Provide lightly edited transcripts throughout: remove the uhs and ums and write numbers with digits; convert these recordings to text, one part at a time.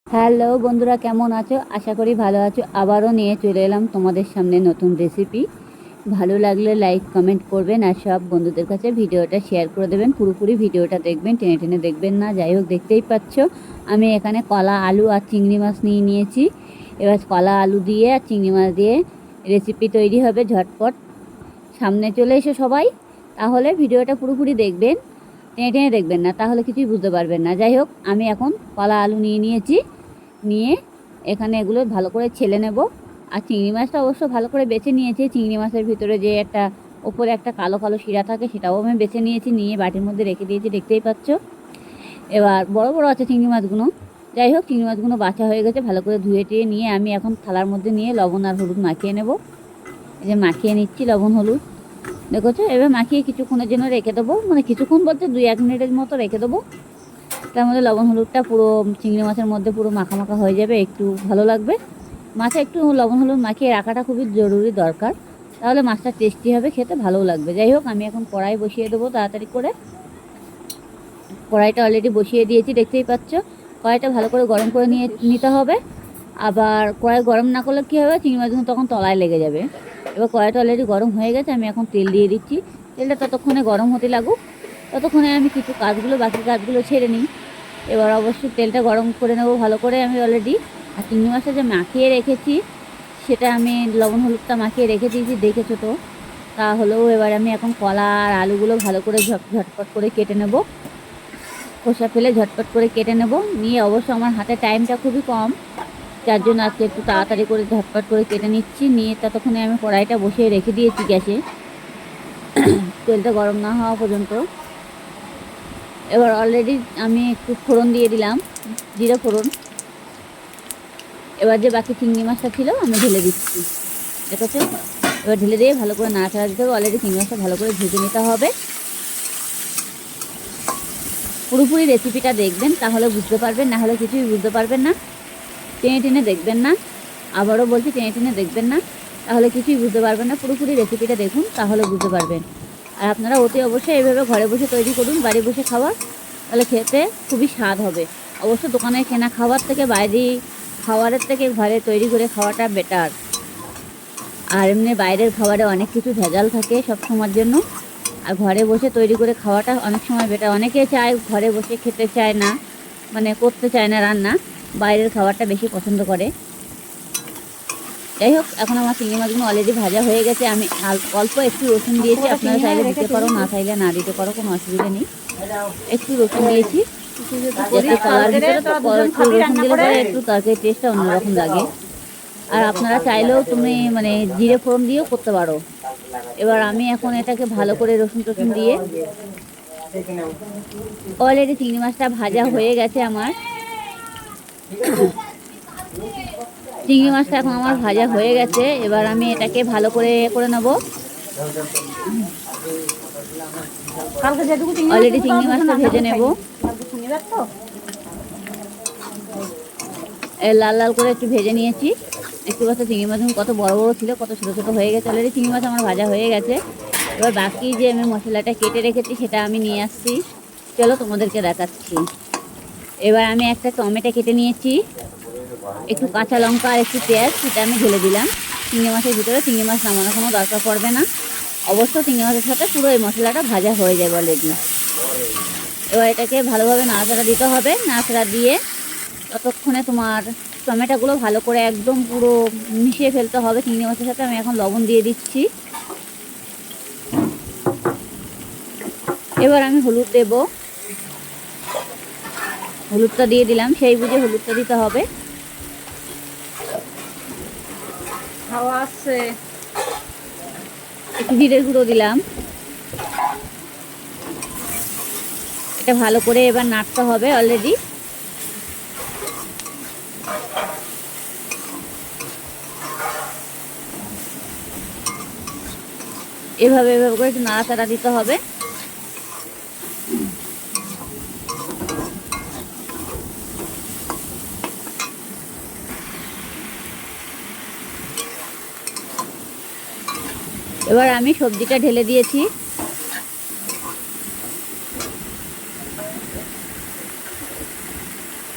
Hello বন্ধুরা, কেমন আছো? আশা করি ভালো আছো। আবারও নিয়ে চলে এলাম তোমাদের সামনে নতুন রেসিপি। ভালো লাগলে লাইক কমেন্ট করবেন আর সব বন্ধুদের কাছে ভিডিওটা শেয়ার করে দেবেন। পুরোপুরি ভিডিওটা দেখবেন, টেনে টেনে দেখবেন না। যাই হোক, দেখতেই পাচ্ছ আমি এখানে কলা, আলু আর চিংড়ি মাছ নিয়ে নিয়েছি। এবার কলা, আলু দিয়ে আর চিংড়ি মাছ দিয়ে রেসিপি তৈরি হবে ঝটপট। সামনে চলে এসো সবাই, তাহলে ভিডিওটা পুরোপুরি দেখবেন, টেনে টেনে দেখবেন না, তাহলে কিছুই বুঝতে পারবেন না। যাই হোক, আমি এখন কলা, আলু নিয়ে নিয়েছি। নিয়ে এখানে এগুলো ভালো করে ছেলে নেব। আর চিংড়ি মাছটা অবশ্য ভালো করে বেছে নিয়েছি। চিংড়ি মাছের ভিতরে যে একটা ওপরে একটা কালো কালো শিরা থাকে, সেটাও আমি বেছে নিয়েছি, নিয়ে বাটির মধ্যে রেখে দিয়েছি, দেখতেই পাচ্ছ। এবার বড় বড় আছে চিংড়ি মাছগুলো। যাই হোক, চিংড়ি মাছগুলো বাছা হয়ে গেছে, ভালো করে ধুয়ে টুয়ে নিয়ে আমি এখন থালার মধ্যে নিয়ে লবণ আর হলুদ মাখিয়ে নেব। এই যে মাখিয়ে নিচ্ছি লবণ হলুদ, দেখেছো। এবার মাখিয়ে কিছুক্ষণের জন্য রেখে দেবো, মানে কিছুক্ষণ বলতে 2-1 মিনিটের মতো রেখে দেবো। তার মধ্যে লবণ হলুদটা পুরো চিংড়ি মাছের মধ্যে পুরো মাখা মাখা হয়ে যাবে, একটু ভালো লাগবে। মাছে একটু লবণ হলুদ মাখিয়ে রাখাটা খুবই জরুরি দরকার, তাহলে মাছটা টেস্টি হবে, খেতে ভালোও লাগবে। যাই হোক, আমি এখন কড়াই বসিয়ে দেবো তাড়াতাড়ি করে। কড়াইটা অলরেডি বসিয়ে দিয়েছি, দেখতেই পাচ্ছ। কড়াইটা ভালো করে গরম করে নিতে হবে। আবার কড়াই গরম না করলে কী হবে, চিংড়ি মাছগুলো তখন তলায় লেগে যাবে। এবার কড়াইটা অলরেডি গরম হয়ে গেছে, আমি এখন তেল দিয়ে দিচ্ছি। তেলটা ততক্ষণে গরম হতে লাগুক, ততক্ষণে আমি কিছু বাকি কাজগুলো ছেড়ে নিই। এবার অবশ্যই তেলটা গরম করে নেবো ভালো করে আমি অলরেডি। আর চিংড়ি মাছটা যে মাখিয়ে রেখেছি, সেটা আমি লবণ হলুদটা মাখিয়ে রেখে দিয়েছি, দেখেছো তো। তাহলেও এবার আমি এখন কলা আর আলুগুলো ভালো করে ঝটপট করে কেটে নেব। খোসা ফেলে ঝটপট করে কেটে নেব। নিয়ে অবশ্য আমার হাতে টাইমটা খুবই কম, যার জন্য আজকে একটু তাড়াতাড়ি করে ঝটপট করে কেটে নিচ্ছি। নিয়ে ততক্ষণে আমি কড়াইটা বসিয়ে রেখে দিয়েছি গ্যাসে, তেলটা গরম না হওয়া পর্যন্ত। এবার অলরেডি আমি একটু ফোড়ন দিয়ে দিলাম, জিরে ফোড়ন। এবার যে বাকি চিংড়ি মাছটা ছিল আমি ঢেলে দিচ্ছি, দেখেছো। এবার ঢেলে দিয়ে ভালো করে নাড়াচাড়া দিতে হবে। অলরেডি চিংড়ি মাছটা ভালো করে ভেজে নিতে হবে। পুরোপুরি রেসিপিটা দেখবেন, তাহলে বুঝতে পারবেন, না হলে কিছুই বুঝতে পারবেন না। টেনে টেনে দেখবেন না, আবারও বলছি, টেনে টেনে দেখবেন না, তাহলে কিছুই বুঝতে পারবেন না। পুরোপুরি রেসিপিটা দেখুন, তাহলে বুঝতে পারবেন। আর আপনারা অতি অবশ্যই এইভাবে ঘরে বসে তৈরি করুন, বাড়ি বসে খাবার, তাহলে খেতে খুবই স্বাদ হবে। অবশ্য দোকানে কেনা খাবার থেকে, বাইরে খাবারের থেকে ঘরে তৈরি করে খাওয়াটা বেটার। আর এমনি বাইরের খাবারে অনেক কিছু ভেজাল থাকে সব সময়ের জন্য। আর ঘরে বসে তৈরি করে খাওয়াটা অনেক সময় বেটার। অনেকে চায় ঘরে বসে খেতে চায় না, মানে করতে চায় না রান্না, বাইরের খাবারটা বেশি পছন্দ করে। যাই হোক, এখন আমার চিংড়ি মাছগুলো অলরেডি ভাজা হয়ে গেছে। আমি অল্প একটু রসুন দিয়েছি, আপনারা চাইলে দিতে পারো, না চাইলে না দিতে পারো, কোনো অসুবিধা নেই। একটু রসুন দিয়েছি, যাতে কলার ভিতরে তো একটু রসুন দিলে পরে একটু তরকারির টেস্টটা অন্যরকম লাগে। আর আপনারা চাইলেও তুমি মানে জিরে ফোড়ন দিয়েও করতে পারো। এবার আমি এখন এটাকে ভালো করে রসুন টসুন দিয়ে, অলরেডি চিংড়ি মাছটা ভাজা হয়ে গেছে আমার। চিংড়ি মাছটা এখন আমার ভাজা হয়ে গেছে। এবার আমি এটাকে ভালো করে করে নেবো। অলরেডি চিংড়ি মাছটা ভেজে নেব, লাল লাল করে একটু ভেজে নিয়েছি। দেখতে পাচ্ছ চিংড়ি মাছ কত বড় বড় ছিল, কত ছোটো ছোটো হয়ে গেছে। অলরেডি চিংড়ি মাছ আমার ভাজা হয়ে গেছে। এবার বাকি যে আমি মশলাটা কেটে রেখেছি, সেটা আমি নিয়ে আসছি, চলো তোমাদেরকে দেখাচ্ছি। এবার আমি একটা টমেটো কেটে নিয়েছি, একটু কাঁচা লঙ্কা আর একটু পেঁয়াজ, সেটা আমি ঢেলে দিলাম চিংড়ি মাছের ভিতরে। চিংড়ি মাছ নামানোর কোনো দরকার পড়বে না, অবশ্য চিংড়ি মাছের সাথে পুরো এই মশলাটা ভাজা হয়ে যাবে অলরেডি। এবার এটাকে ভালোভাবে নাড়াচাড়া দিতে হবে। নাড়াচাড়া দিয়ে ততক্ষণে তোমার টমেটোগুলো ভালো করে একদম পুরো মিশিয়ে ফেলতে হবে চিংড়ি মাছের সাথে। আমি এখন লবণ দিয়ে দিচ্ছি। এবার আমি হলুদ দেব, হলুদটা দিয়ে দিলাম, সেই বুঝে হলুদটা দিতে হবে। হাওয়া আসছে, একটু জিরের গুঁড়ো দিলাম। এটা ভালো করে এবার নাড়তে হবে। অলরেডি এভাবে এভাবে করে একটু নাড়াচাড়া দিতে হবে। এবার আমি সবজিটা ঢেলে দিয়েছি।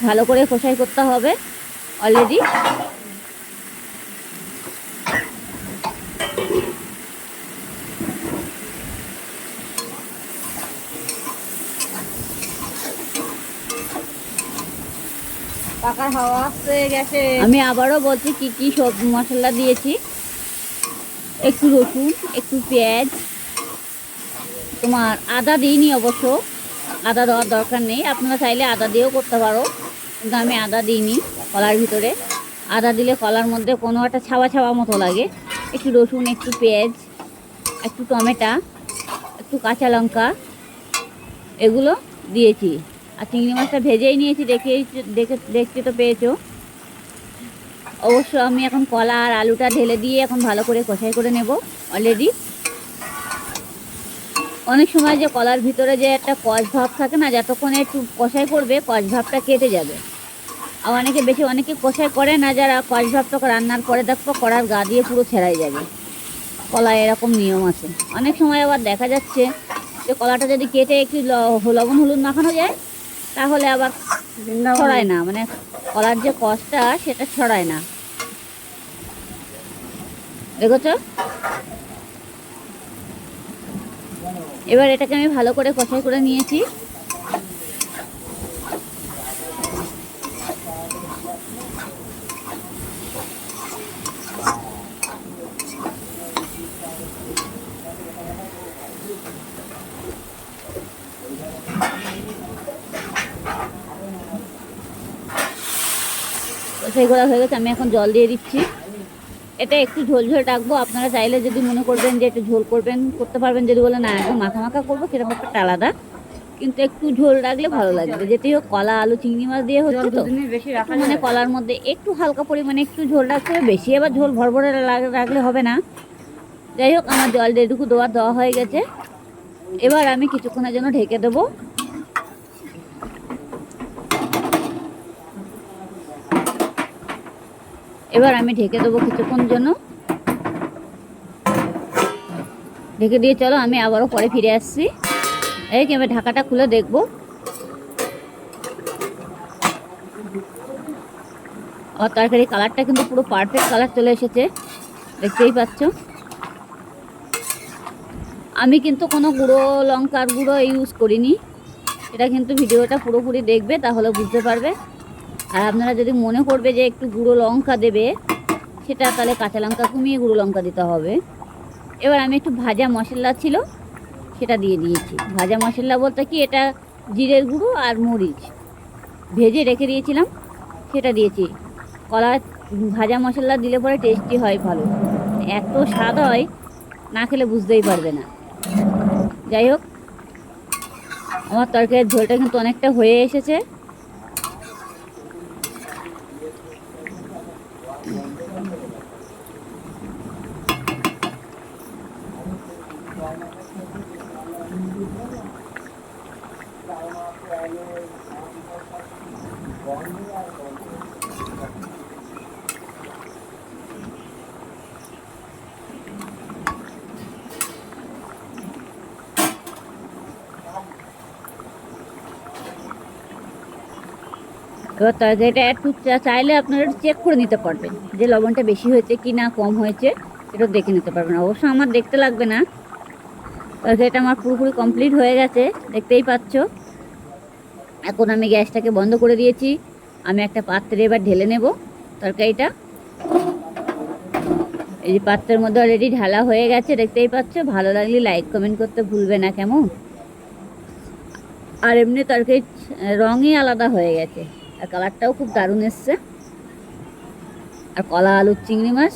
ভালো করে কষাই করতে হবে অলরেডি। পাকার হাওয়া আসছে গেছে। আমি আবারও বলছি কি কি সব মশলা দিয়েছি। একটু রসুন, একটু পেঁয়াজ, তোমার আদা দিইনি অবশ্য, আদা দেওয়ার দরকার নেই, আপনারা চাইলে আদা দিয়েও করতে পারো, কিন্তু আমি আদা দিইনি কলার ভিতরে। আদা দিলে কলার মধ্যে কোনো একটা ছাওয়া ছাওয়া মতো লাগে। একটু রসুন, একটু পেঁয়াজ, একটু টমেটো, একটু কাঁচা লঙ্কা, এগুলো দিয়েছি। আর চিংড়ি মাছটা ভেজেই নিয়েছি, দেখতে তো পেয়েছো। অবশ্য আমি এখন কলা আর আলুটা ঢেলে দিয়ে এখন ভালো করে কষাই করে নেব অলরেডি। অনেক সময় যে কলার ভিতরে যে একটা কষ ভাব থাকে না, যতক্ষণ একটু কষাই করবে কষ ভাবটা কেটে যাবে। আর অনেকে কষাই করে না, যারা কষ ভাবটা রান্নার পরে দেখবো কড়ার গা দিয়ে পুরো ছেড়াই যাবে। কলায় এরকম নিয়ম আছে। অনেক সময় আবার দেখা যাচ্ছে যে কলাটা যদি কেটে একটু লবণ হলুদ মাখানো যায়, তাহলে আবার ছড়ায় না, মানে কলার যে কষটা সেটা ছড়ায় না। দেখেছো? এবার এটাকে আমি ভালো করে কষাই করে নিয়েছি। কষাই করা হয়ে গেছে, আমি এখন জল দিয়ে দিচ্ছি। এটা একটু ঝোল ঝোল রাখবো। আপনারা চাইলে যদি মনে করবেন যে একটু ঝোল করতে পারবেন, যদি বলে না একদম মাখা মাখা করবো, সেটা ব্যাপারটা আলাদা, কিন্তু একটু ঝোল রাখলে ভালো লাগবে। যেতেই হোক কলা আলু চিংড়ি মাছ দিয়ে হচ্ছে তো, মানে কলার মধ্যে একটু হালকা পরিমাণে একটু ঝোল রাখতে হবে, বেশি আবার ঝোল ভরভরে রাখলে হবে না। যাই হোক, আমার জল যেটুকু দেওয়া হয়ে গেছে। এবার আমি কিছুক্ষণের জন্য ঢেকে দেবো। এবার আমি ঢেকে দেবো কিছুক্ষণ জন্য। ঢেকে দিয়ে চলো আমি আবারও পরে ফিরে আসছি। এই কি, আমি ঢাকাটা খুলে দেখবো। আর তরকারি কালারটা কিন্তু পুরো পারফেক্ট কালার চলে এসেছে, দেখতেই পাচ্ছ। আমি কিন্তু কোনো গুঁড়ো লঙ্কার গুঁড়ো ইউজ করিনি। এটা কিন্তু ভিডিওটা পুরোপুরি দেখবে, তাহলে বুঝতে পারবে। আর আপনারা যদি মনে করবে যে একটু গুঁড়ো লঙ্কা দেবে, সেটা তাহলে কাঁচা লঙ্কা কমিয়ে গুঁড়ো লঙ্কা দিতে হবে। এবার আমি একটু ভাজা মশলা ছিল সেটা দিয়ে দিয়েছি। ভাজা মশলা বলতে কি, এটা জিরের গুঁড়ো আর মরিচ ভেজে রেখে দিয়েছিলাম, সেটা দিয়েছি। কলা ভাজা মশলা দিলে পরে টেস্টি হয় ভালো, এত স্বাদ হয় না খেলে বুঝতেই পারবে না। যাই হোক, আমার তরকারির ঝোলটা কিন্তু অনেকটা হয়ে এসেছে। এবার তরকারিটা একটু চাইলে আপনারা একটু চেক করে নিতে পারবেন যে লবণটা বেশি হয়েছে কি না কম হয়েছে, এটা দেখে নিতে পারবেন। অবশ্য আমার দেখতে লাগবে না, তরকারিটা আমার পুরোপুরি কমপ্লিট হয়ে গেছে, দেখতেই পাচ্ছ। এখন আমি গ্যাসটাকে বন্ধ করে দিয়েছি। আমি একটা পাত্রে এবার ঢেলে নেব তরকারিটা। এই যে পাত্রের মধ্যে অলরেডি ঢালা হয়ে গেছে, দেখতেই পাচ্ছ। ভালো লাগলে লাইক কমেন্ট করতে ভুলবে না কেমন। আর এমনি তরকারির রঙই আলাদা হয়ে গেছে, আর কালারটাও খুব দারুণ এসছে। আর কলা আলুর চিংড়ি মাছ